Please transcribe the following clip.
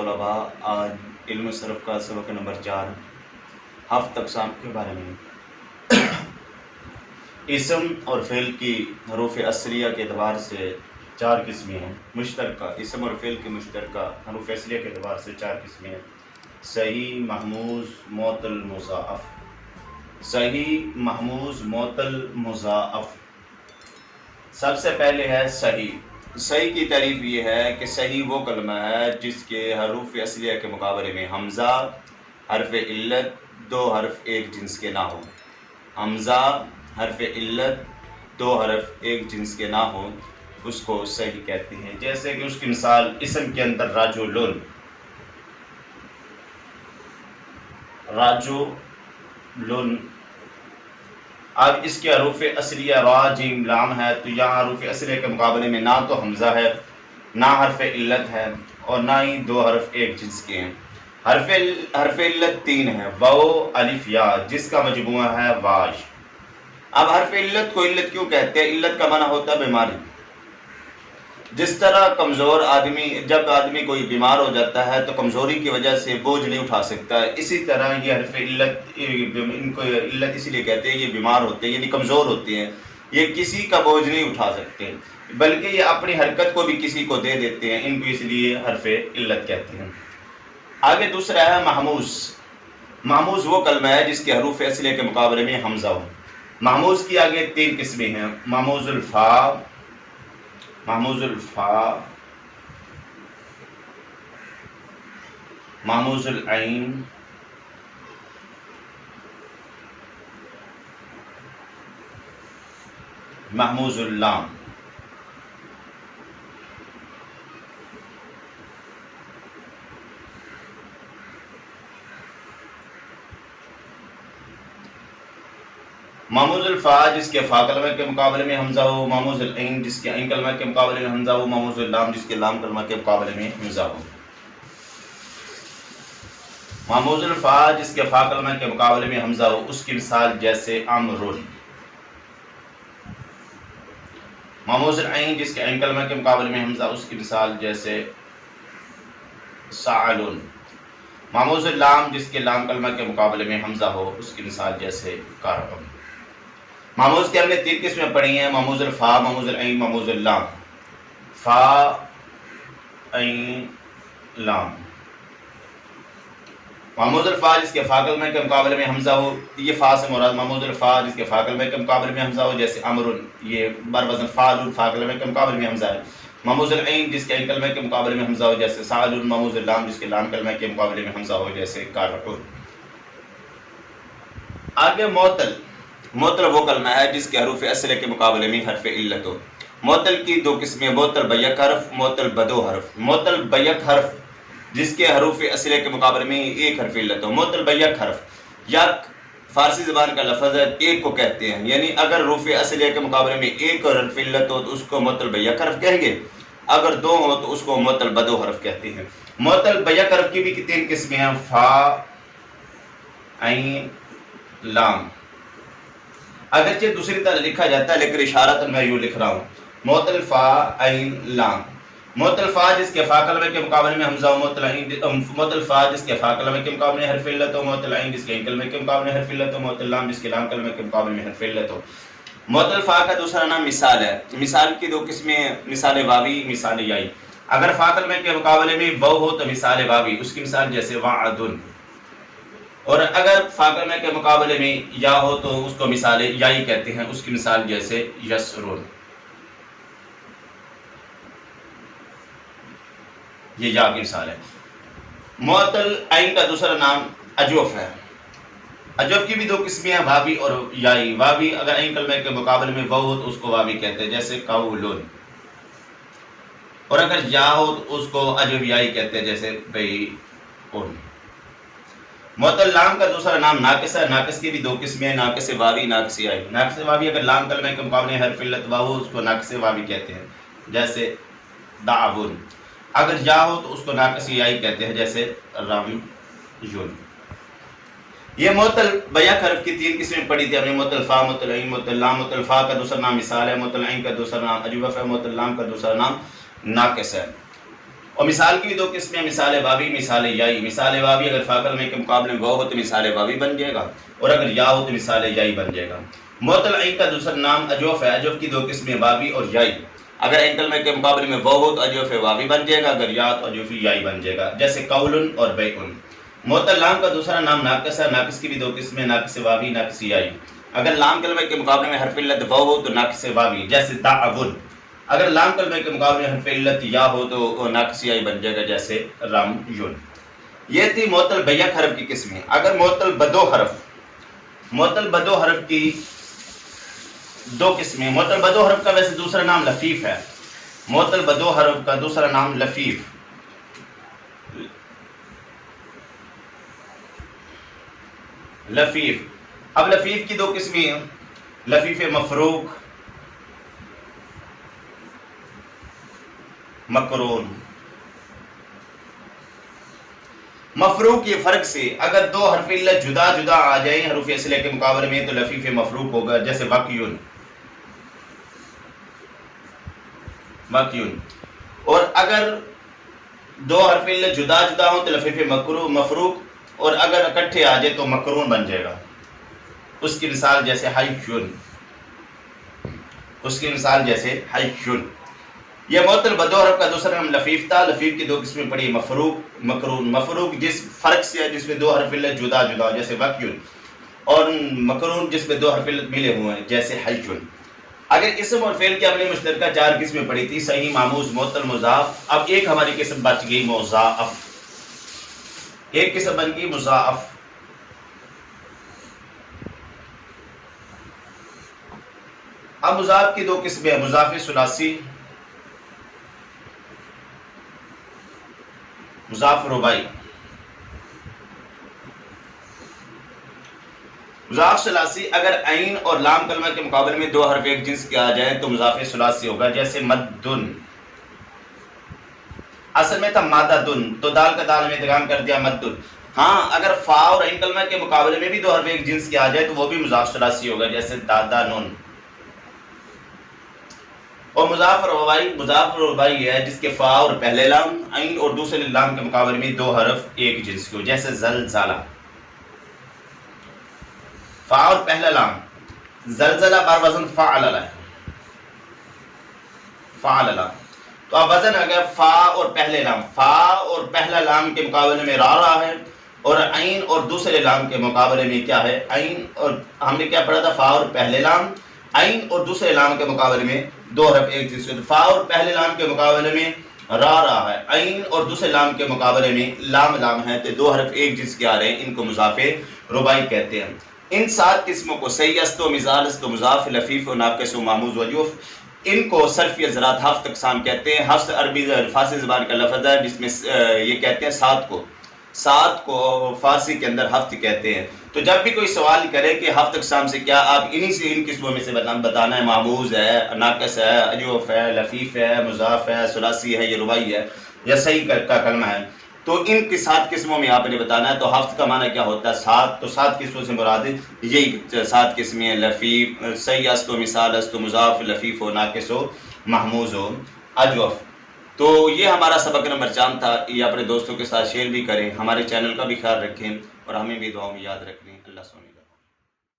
طلباء، آج علم صرف کا سبق نمبر 4 ہفت اقسام کے بارے میں۔ اسم اور فعل کی حروف اصلیہ کے اعتبار سے 4 قسمیں ہیں۔ مشترکہ اسم اور فعل کی مشترکہ حروف اصلیہ کے اعتبار سے 4 قسمیں ہیں: صحیح، محموز، معطل، مضاعف۔ صحیح، محموز، معطل، مضاعف۔ سب سے پہلے ہے صحیح۔ صحیح کی تعریف یہ ہے کہ صحیح وہ کلمہ ہے جس کے حروف اصلیہ کے مقابلے میں حمزہ، حرف علت، 2 حرف ایک جنس کے نہ ہوں۔ حمزہ، حرف علت، 2 حرف ایک جنس کے نہ ہوں، اس کو صحیح کہتے ہیں۔ جیسے کہ اس کی مثال اسم کے اندر رجل، رجل۔ اب اس کے حروف اصلیہ را، جیم، لام ہے، تو یہاں حروف اصلیہ کے مقابلے میں نہ تو حمزہ ہے، نہ حرف علت ہے، اور نہ ہی 2 حرف ایک جنس کے ہیں۔ حرف علت 3 ہے: واو، الف، یا، جس کا مجموعہ ہے واش۔ اب حرف علت کو علت کیوں کہتے ہیں؟ علت کا معنی ہوتا ہے بیماری۔ جس طرح کمزور آدمی، جب آدمی کوئی بیمار ہو جاتا ہے تو کمزوری کی وجہ سے بوجھ نہیں اٹھا سکتا ہے، اسی طرح یہ حرف علت، ان کو علت اسی لیے کہتے ہیں، یہ بیمار ہوتے ہیں، یعنی کمزور ہوتے ہیں، یہ کسی کا بوجھ نہیں اٹھا سکتے، بلکہ یہ اپنی حرکت کو بھی کسی کو دے دیتے ہیں، ان کو اس لیے حرف علت کہتے ہیں۔ آگے دوسرا ہے محموز۔ محموز وہ کلمہ ہے جس کے حروف اصلیہ کے مقابلے میں حمزہ ہو۔ محموز کی آگے 3 قسمیں ہیں: محموز الفا، محموز الفا، محموز العین، محموز اللام۔ محموز الفا جس کے فا کلمہ کے مقابلے میں حمزہ ہو، محموز العین جس کے عین کلمہ کے مقابلے میں حمزہ ہو، محموز اللام جس کے لام کلمہ کے مقابلے میں حمزہ ہو۔ محموز الفا جس کے فا کلمہ کے مقابلے میں حمزہ ہو، اس کی مثال جیسے عمرن۔ محموز العین جس کے عین کلمہ کے مقابلے میں حمزہ، اس کی مثال جیسے سعلن۔ محموز اللام جس کے لام کلمہ کے مقابلے میں حمزہ ہو، اس کی مثال جیسے کرم۔ محموز کے ہم نے 3 قسمیں پڑھی ہیں: محموز الفا، محموز العین، محموز اللام۔ فا، عین، لام۔ محموز الفا جس کے فا کلمہ کے مقابلے میں حمزہ ہو، یہ فا سے مراد محموز الفا جس کے فا کلمہ کے مقابلے میں حمزہ ہو، جیسے امرن، یہ بر وزن فعل، فا کلمہ کے مقابلے میں حمزہ ہے۔ محموز العین جس کے عین کلمہ کے مقابلے میں حمزہ ہو، جیسے سعلن۔ محموز اللام جس کے لام کلمہ کے مقابلے میں حمزہ ہو، جیسے کارعن۔ آگے معطل۔ معطل وہ کلمہ ہے جس کے حروف اصلیہ کے مقابلے میں حرف علت ہو۔ معطل کی 2 قسمیں: معطل بیک حرف، معطل بدو حرف۔ معطل بیک حرف جس کے حروف اصلیہ کے مقابلے میں 1 حرف علت ہو۔ معطل بیک حرف، یک فارسی زبان کا لفظ ہے، 1 کو کہتے ہیں، یعنی اگر حروف اصلیہ کے مقابلے میں 1 حرف علت ہو تو اس کو معطل بیک حرف کہیں گے، اگر 2 ہو تو اس کو معطل بدو حرف کہتے ہیں۔ معطل بیک حرف کی بھی 3 قسمیں ہیں: فا، عین، لام۔ اگرچہ دوسری طرح لکھا جاتا ہے لیکن اشارتاً میں یوں لکھ رہا ہوں: معطل فا، عین، لام۔ معطل فا جس کے فا کلمہ کے مقابلے میں حمزہ ہو، معطل فا جس کے فا کلمہ کے مقابلے میں حرف علت ہو، معطل عین جس کے عین کلمہ کے مقابلے میں حرف علت ہو، معطل لام جس کے لام کلمہ کے مقابلے میں حرف علت ہو۔ معطل فا کا دوسرا نام مثال ہے۔ مثال کی 2 قسمیں ہیں: مثال واوی، مثال یائی۔ اگر فا کلمہ کے مقابلے میں واو ہو تو مثال واوی، اس کی مثال جیسے وعدن، اور اگر فا کلمہ کے مقابلے میں یا ہو تو اس کو مثال یائی کہتے ہیں، اس کی مثال جیسے یسرون۔ یہ یا کی مثال ہے۔ معطل عین کا دوسرا نام اجوف ہے۔ اجوف کی بھی 2 قسمیں ہیں: واوی اور یائی۔ واوی اگر عین کلمہ کے مقابلے میں واو ہو تو اس کو واوی کہتے ہیں، جیسے قولن، اور اگر یا ہو تو اس کو اجوف یائی کہتے ہیں، جیسے بیعن۔ معطل لام کا دوسرا نام ناقص ہے۔ ناقص کی بھی 2 قسمیں ہیں: ناقص واوی، ناقص یائی۔ ناقص واوی اگر لام کلمہ کے مقابلے میں حرف علت واو ہو، اس کو ناقص واوی کہتے ہیں، جیسے دعون۔ اگر یا ہو تو اس کو ناقص یائی کہتے ہیں، جیسے رمیون۔ یہ معطل بیک حرف کی 3 قسمیں پڑھی تھی ہم نے: معطل فا، معطل عین، معطل لام۔ معطل فا کا دوسرا نام مثال ہے، معطل عین کا دوسرا نام اجوف ہے، معطل لام کا دوسرا نام ناقص ہے۔ اور مثال کی بھی دو قسمیں، مثال واوی، مثال یائی۔ مثال واوی اگر فا کلمے کے مقابلے میں واو ہو تو مثال واوی بن جائے گا، اور اگر یا ہو تو مثال یائی بن جائے گا۔ معطل عین کا دوسرا نام اجوف ہے۔ اجوف کی دو قسمیں واوی اور یائی۔ اگر عین کلمے کے مقابلے میں واو ہو تو اجوف واوی بن جائے گا، اگر یا تو اجوف یائی بن جائے گا، جیسے قول اور بیعن۔ معطل لام کا دوسرا نام ناقص ہے۔ ناقص کی بھی دو قسمیں، ناقص واوی، ناقص یائی۔ اگر لام کلمے کے مقابلے میں حرف علت واو ہو تو ناقص واوی، جیسے دعون۔ اگر لام کلمے کے مقابلے میں حرف علت یا ہو تو ناقص یائی بن جائے گا، جیسے رمیون۔ یہ تھی معطل بیک حرف کی قسمیں۔ اگر معطل بدو حرف، معطل بدو حرف کی دو قسمیں۔ معطل بدو حرف کا ویسے دوسرا نام لفیف ہے۔ معطل بدو حرف کا دوسرا نام لفیف، لفیف۔ اب لفیف کی دو قسمیں ہیں، لفیف مفروق، مقرون۔ مفروق یہ فرق سے، اگر دو حرف علت جدا جدا آ جائیں حروف اصلہ کے مقابلے میں تو لفیف مفروق ہوگا، جیسے وقیون، وقیون۔ اور اگر دو حرف علت جدا جدا ہوں تو لفیف مفروق، اور اگر اکٹھے آ جائے تو مقرون بن جائے گا۔ اس کی مثال جیسے حیون، اس کی مثال جیسے حیون۔ یہ معطل بدو حرف کا دوسرا نام لفیف تھا۔ لفیف کی دو قسمیں پڑھی، مفروق، مقرون۔ مفروق جس فرق سے ہے جس میں دو حرف علت جدا جدا ہو، جیسے وقیون، اور مقرون جس میں دو حرف علت ملے ہوئے ہیں، جیسے حیون۔ اگر اسم اور فعل کی اپنی مشترکہ چار قسمیں پڑھی تھی، صحیح، معموز، معطل، مضاف۔ اب ایک ہماری قسم بچ گئی، مضاعف۔ ایک قسم بن گئی مضاعف۔ اب مضاعف کی دو قسمیں ہیں، مضاعف ثلاثی، مضاعف رباعی۔ مضاعف ثلاثی اگر عین اور لام کلمہ کے مقابلے میں دو حرف ایک جنس کے آ جائیں تو مضاعف ثلاثی ہوگا، جیسے مدن۔ اصل میں تھا ماددن، تو دال کا دال میں ادغام کر دیا مدن۔ ہاں اگر فا اور عین کلمہ کے مقابلے میں بھی دو حرف ایک جنس کے آ جائے تو وہ بھی مضاعف ثلاثی ہوگا، جیسے دادانن۔ اور مضاعف رباعی، مضاعف رباعی ہے جس کے فا اور پہلے لام، عین اور دوسرے لام کے مقابلے میں دو حرف ایک جنس کے ہو، جیسے زلزلہ۔ فا اور پہلا لام، زلزلہ بار وزن فعللہ ہے، فعللہ۔ تو اب وزن اگر فا اور پہلے لام، فا اور پہلا لام کے مقابلے میں را رہا ہے، اور عین اور دوسرے لام کے مقابلے میں کیا ہے، عین، اور ہم نے کیا پڑھا تھا، فا اور پہلے لام، عین اور دوسرے لام کے مقابلے میں دو حرف ایک جنس کے، فا اور پہلے لام کے مقابلے میں را رہا ہے، عین اور دوسرے لام کے مقابلے میں لام لام ہے، تو دو حرف ایک جنس کے آ رہے ہیں، ان کو مضاعف رباعی کہتے ہیں۔ ان سات قسموں کو صحیح است و مثال است و مضاعف، لفیف و ناقص و معموز و جوف، ان کو صرفی حضرات ہفت اقسام کہتے ہیں۔ ہفت عربی فارسی زبان کا لفظ ہے جس میں یہ کہتے ہیں سات کو فارسی کے اندر ہفت کہتے ہیں۔ تو جب بھی کوئی سوال کرے کہ ہفت اقسام سے کیا، آپ انہی سے ان قسموں میں سے بتانا ہے، معموز ہے، ناقص ہے، اجوف ہے، لفیف ہے، مضاعف ہے، ثلاثی ہے، یہ رباعی ہے، یا صحیح کا کلمہ ہے، تو ان کی سات قسموں میں آپ نے بتانا ہے۔ تو ہفت کا معنی کیا ہوتا ہے، سات، تو سات قسموں سے مراد یہی سات قسمیں ہیں، لفیف، صحیح است و مثال است و مضاعف، لفیف و ناقص و محموز و اجوف۔ تو یہ ہمارا سبق نمبر 4 تھا، یہ اپنے دوستوں کے ساتھ شیئر بھی کریں، ہمارے چینل کا بھی خیال رکھیں، اور ہمیں بھی دعاؤں میں یاد رکھیں۔ اللہ سبحانہ